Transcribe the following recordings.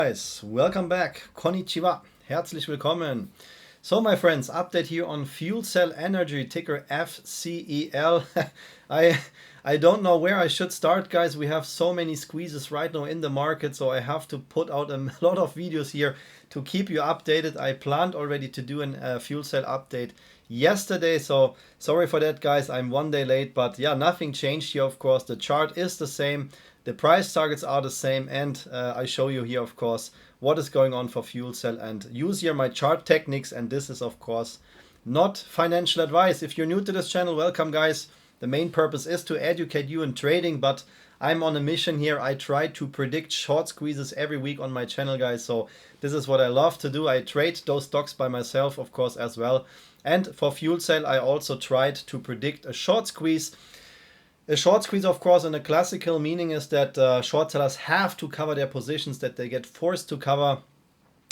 Guys, welcome back. Konnichiwa. Herzlich willkommen. So my friends, update here on Fuelcell Energy, ticker Fcel. I don't know where I should start, guys. We have so many squeezes right now in the market, so I have to put out a lot of videos here to keep you updated. I planned already to do an Fuelcell update yesterday, so sorry for that, guys. I'm one day late, but yeah, nothing changed here. Of course, the chart is the same. The price targets are the same, and I show you here, of course, what is going on for Fuelcell and use here my chart techniques. And this is, of course, not financial advice. If you're new to this channel, welcome, guys. The main purpose is to educate you in trading, but I'm on a mission here. I try to predict short squeezes every week on my channel, guys. So this is what I love to do. I trade those stocks by myself, of course, as well. And for Fuelcell, I also tried to predict a short squeeze. A short squeeze, of course, in a classical meaning is that short sellers have to cover their positions, that they get forced to cover.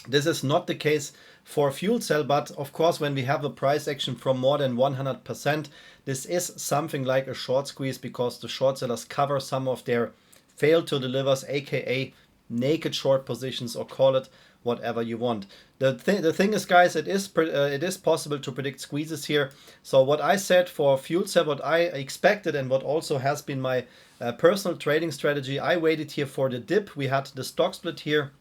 This is not the case for Fuelcell, but of course, when we have a price action from more than 100%, this is something like a short squeeze because the short sellers cover some of their failed to delivers, aka naked short positions, or call it whatever you want. The thing is, guys, it is possible to predict squeezes here. So what I said for Fuelcell, what I expected and what also has been my personal trading strategy, I waited here for the dip. We had the stock split here.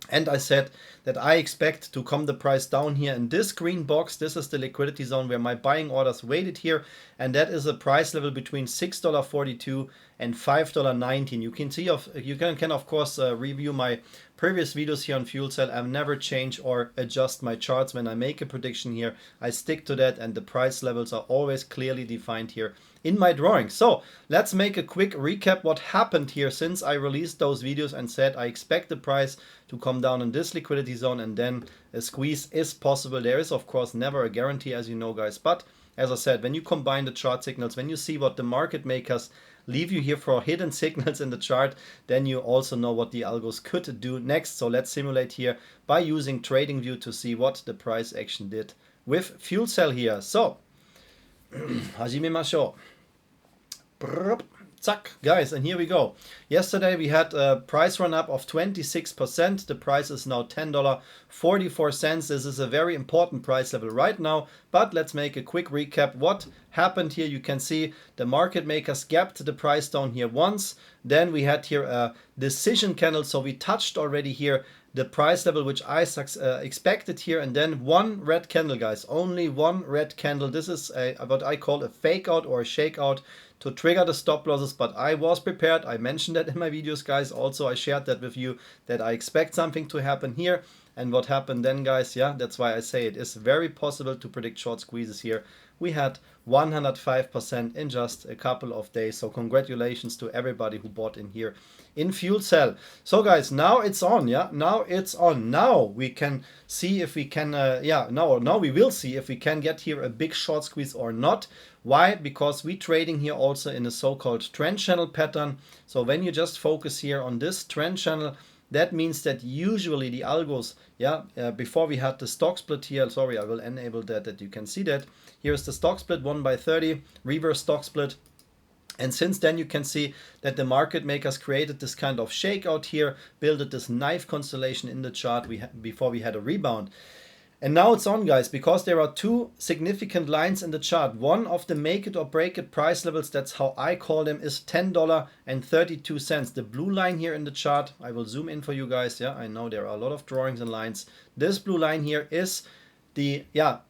And I said that I expect to come the price down here in this green box. This is the liquidity zone where my buying orders waited here. And that is a price level between $6.42 and $5.19. You can see, you can of course review my previous videos here on Fuelcell. I've never changed or adjust my charts when I make a prediction here. I stick to that, and the price levels are always clearly defined here in my drawing. So let's make a quick recap what happened here since I released those videos and said I expect the price to come down in this liquidity zone, and then a squeeze is possible. There is, of course, never a guarantee, as you know, guys, but as I said, when you combine the chart signals, when you see what the market makers leave you here for hidden signals in the chart, then you also know what the algos could do next. So let's simulate here by using TradingView to see what the price action did with Fuelcell here. So 始めましょう. Zack, guys, and here we go. Yesterday we had a price run up of 26%. The price is now $10.44. This is a very important price level right now, but let's make a quick recap. What happened here? You can see the market makers gapped the price down here once. Then we had here a decision candle, so we touched already here the price level which I expected here, and then one red candle, guys, only one red candle. This is what I call a fake out or a shakeout to trigger the stop losses, but I was prepared. I mentioned that in my videos, guys. Also, I shared that with you, that I expect something to happen here. And what happened then, guys? Yeah, that's why I say it is very possible to predict short squeezes here. We had 105% in just a couple of days. So congratulations to everybody who bought in here in Fuelcell. So guys, now it's on. Yeah, now it's on. Now we can see if we can, now we will see if we can get here a big short squeeze or not. Why? Because we trading here also in a so-called trend channel pattern. So when you just focus here on this trend channel, that means that usually the algos, before we had the stock split here, sorry, I will enable that you can see that. Here's the stock split 1/30, reverse stock split. And since then you can see that the market makers created this kind of shakeout here, built this knife constellation in the chart before we had a rebound. And now it's on, guys, because there are two significant lines in the chart. One of the make it or break it price levels, that's how I call them, is $10.32. The blue line here in the chart, I will zoom in for you guys. Yeah, I know there are a lot of drawings and lines. This blue line here is the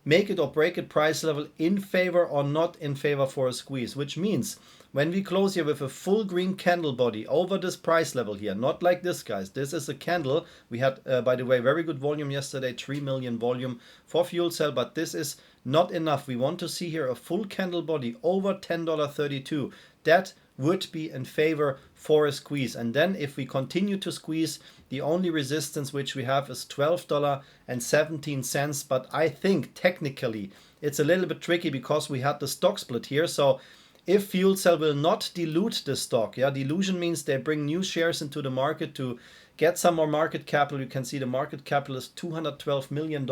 make it or break it price level in favor or not in favor for a squeeze, which means when we close here with a full green candle body over this price level here, not like this, guys, this is a candle. We had, by the way, very good volume yesterday, 3 million volume for Fuelcell, but this is not enough. We want to see here a full candle body over $10.32. That would be in favor for a squeeze. And then if we continue to squeeze, the only resistance which we have is $12.17. But I think technically it's a little bit tricky because we had the stock split here. So if Fuelcell will not dilute the stock, dilution means they bring new shares into the market to get some more market capital. You can see the market capital is $212 million.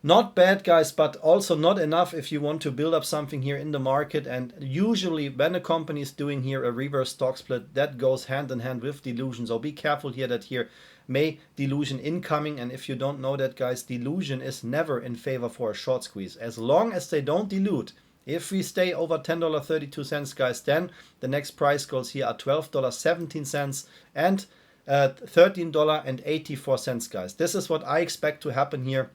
Not bad, guys, but also not enough if you want to build up something here in the market. And usually when a company is doing here a reverse stock split, that goes hand in hand with dilution. So be careful here that here May delusion incoming. And if you don't know that, guys, delusion is never in favor for a short squeeze. As long as they don't dilute, if we stay over $10.32, guys, then the next price goals here are $12.17 and $13.84, guys. This is what I expect to happen here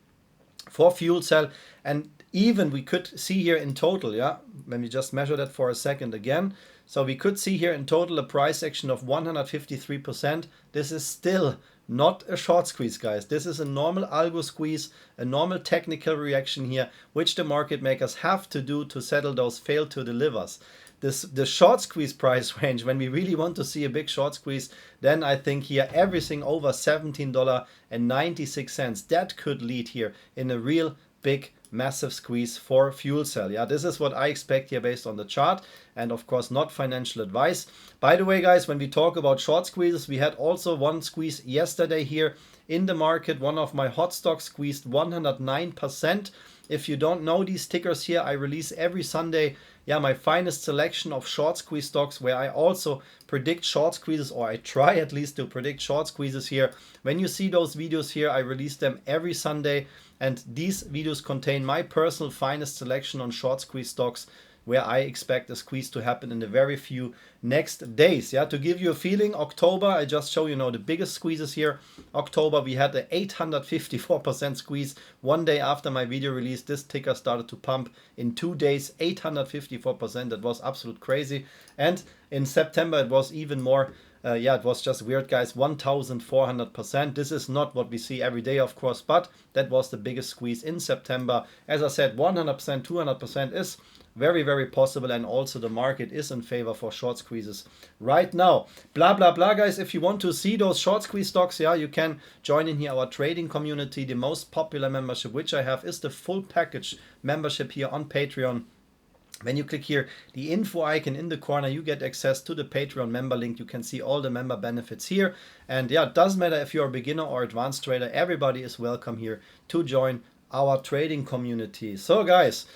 for Fuelcell. And even we could see here in total, yeah, when we just measure that for a second again, so we could see here in total a price action of 153%. This is still not a short squeeze, guys. This is a normal algo squeeze, a normal technical reaction here, which the market makers have to do to settle those fail to delivers. The short squeeze price range, when we really want to see a big short squeeze, then I think here everything over $17.96, that could lead here in a real big massive squeeze for Fuelcell. Yeah, this is what I expect here based on the chart, and of course not financial advice. By the way, guys, when we talk about short squeezes, we had also one squeeze yesterday here in the market. One of my hot stocks squeezed 109%. If you don't know these tickers here, I release every Sunday, yeah, my finest selection of short squeeze stocks, where I also predict short squeezes, or I try at least to predict short squeezes here. When you see those videos here, I release them every Sunday, and these videos contain my personal finest selection on short squeeze stocks, where I expect a squeeze to happen in the very few next days. Yeah, to give you a feeling, October, I just show you now the biggest squeezes here. October, we had an 854% squeeze. One day after my video release, this ticker started to pump in 2 days, 854%. That was absolute crazy. And in September, it was even more. Yeah, it was just weird, guys, 1,400%. This is not what we see every day, of course, but that was the biggest squeeze in September. As I said, 100%, 200% is very, very possible, and also the market is in favor for short squeezes right now. Blah, blah, blah, guys. If you want to see those short squeeze stocks, yeah, you can join in here our trading community. The most popular membership which I have is the full package membership here on Patreon. When you click here, the info icon in the corner, you get access to the Patreon member link. You can see all the member benefits here. And yeah, it doesn't matter if you're a beginner or advanced trader. Everybody is welcome here to join our trading community. So guys,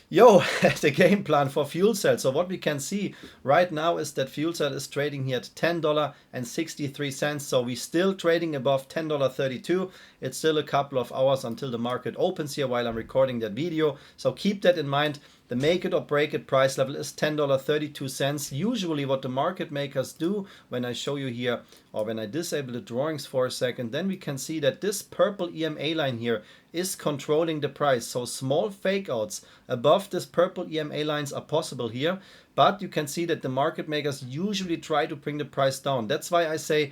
yo, the game plan for Fuelcell. So what we can see right now is that Fuelcell is trading here at $10.63. So we're still trading above $10.32. It's still a couple of hours until the market opens here while I'm recording that video. So keep that in mind. The make it or break it price level is $10.32. Usually what the market makers do, when I show you here, or when I disable the drawings for a second, then we can see that this purple EMA line here is controlling the price. So small fake outs above this purple EMA lines are possible here, but you can see that the market makers usually try to bring the price down. That's why I say,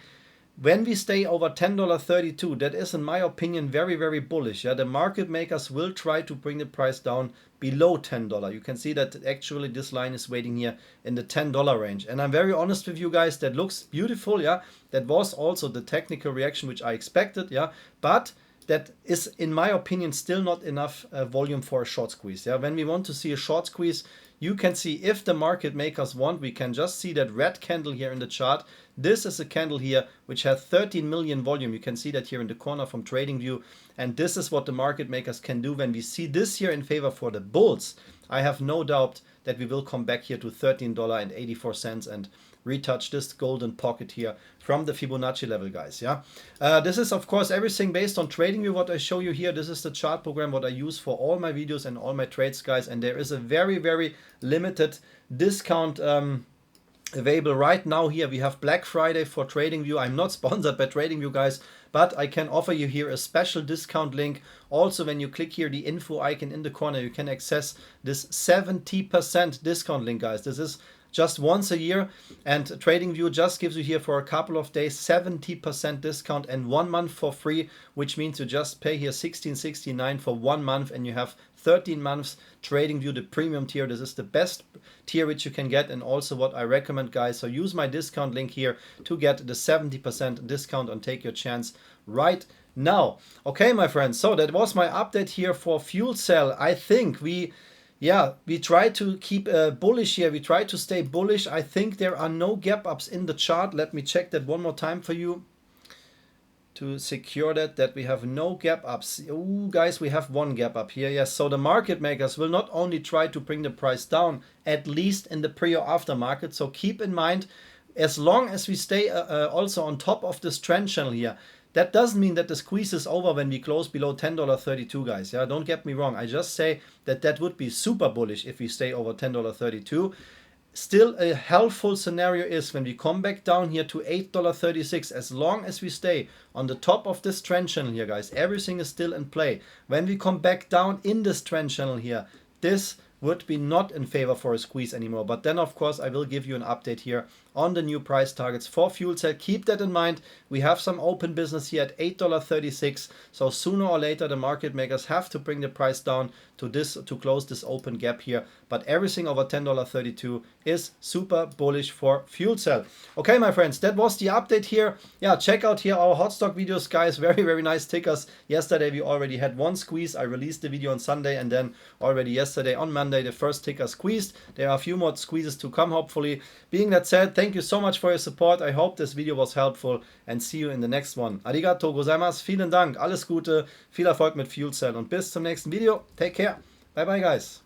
when we stay over $10.32, that is, in my opinion, very, very bullish. Yeah, the market makers will try to bring the price down below $10. You can see that actually this line is waiting here in the $10 range. And I'm very honest with you guys, that looks beautiful. Yeah, that was also the technical reaction which I expected. Yeah, but that is, in my opinion, still not enough volume for a short squeeze. Yeah, when we want to see a short squeeze, you can see, if the market makers want, we can just see that red candle here in the chart. This is a candle here which has 13 million volume. You can see that here in the corner from TradingView. And this is what the market makers can do. When we see this here in favor for the bulls, I have no doubt that we will come back here to $13.84 and retouch this golden pocket here from the Fibonacci level, guys. Yeah, this is of course everything based on TradingView. What I show you here, this is the chart program what I use for all my videos and all my trades, guys. And there is a very, very limited discount available right now. Here we have Black Friday for TradingView. I'm not sponsored by TradingView, guys, but I can offer you here a special discount link. Also, when you click here the info icon in the corner, you can access this 70% discount link, guys. This is just once a year, and TradingView just gives you here for a couple of days 70% discount and 1 month for free, which means you just pay here $16.69 for 1 month, and you have 13 months TradingView, the premium tier. This is the best tier which you can get, and also what I recommend, guys. So use my discount link here to get the 70% discount and take your chance right now. Okay, my friends, so that was my update here for Fuelcell. I think we try to keep bullish here. We try to stay bullish. I think there are no gap ups in the chart. Let me check that one more time for you to secure that we have no gap ups. Oh, guys, we have one gap up here. Yes, so the market makers will not only try to bring the price down, at least in the pre or after market. So keep in mind, as long as we stay also on top of this trend channel here. That doesn't mean that the squeeze is over when we close below $10.32, guys. Yeah, don't get me wrong. I just say that that would be super bullish if we stay over $10.32. Still, a helpful scenario is when we come back down here to $8.36, as long as we stay on the top of this trend channel here, guys, everything is still in play. When we come back down in this trend channel here, this would be not in favor for a squeeze anymore. But then, of course, I will give you an update here on the new price targets for Fuelcell. Keep that in mind. We have some open business here at $8.36. So sooner or later, the market makers have to bring the price down to this to close this open gap here. But everything over $10.32 is super bullish for Fuelcell. Okay, my friends, that was the update here. Yeah, check out here our hot stock videos, guys. Very, very nice tickers. Yesterday, we already had one squeeze. I released the video on Sunday, and then already yesterday on Monday, the first ticker squeezed. There are a few more squeezes to come, hopefully. Being that said, thank you so much for your support. I hope this video was helpful, and see you in the next one. Arigato gozaimasu. Vielen Dank. Alles Gute. Viel Erfolg mit Fuelcell und bis zum nächsten Video. Take care. Bye bye, guys.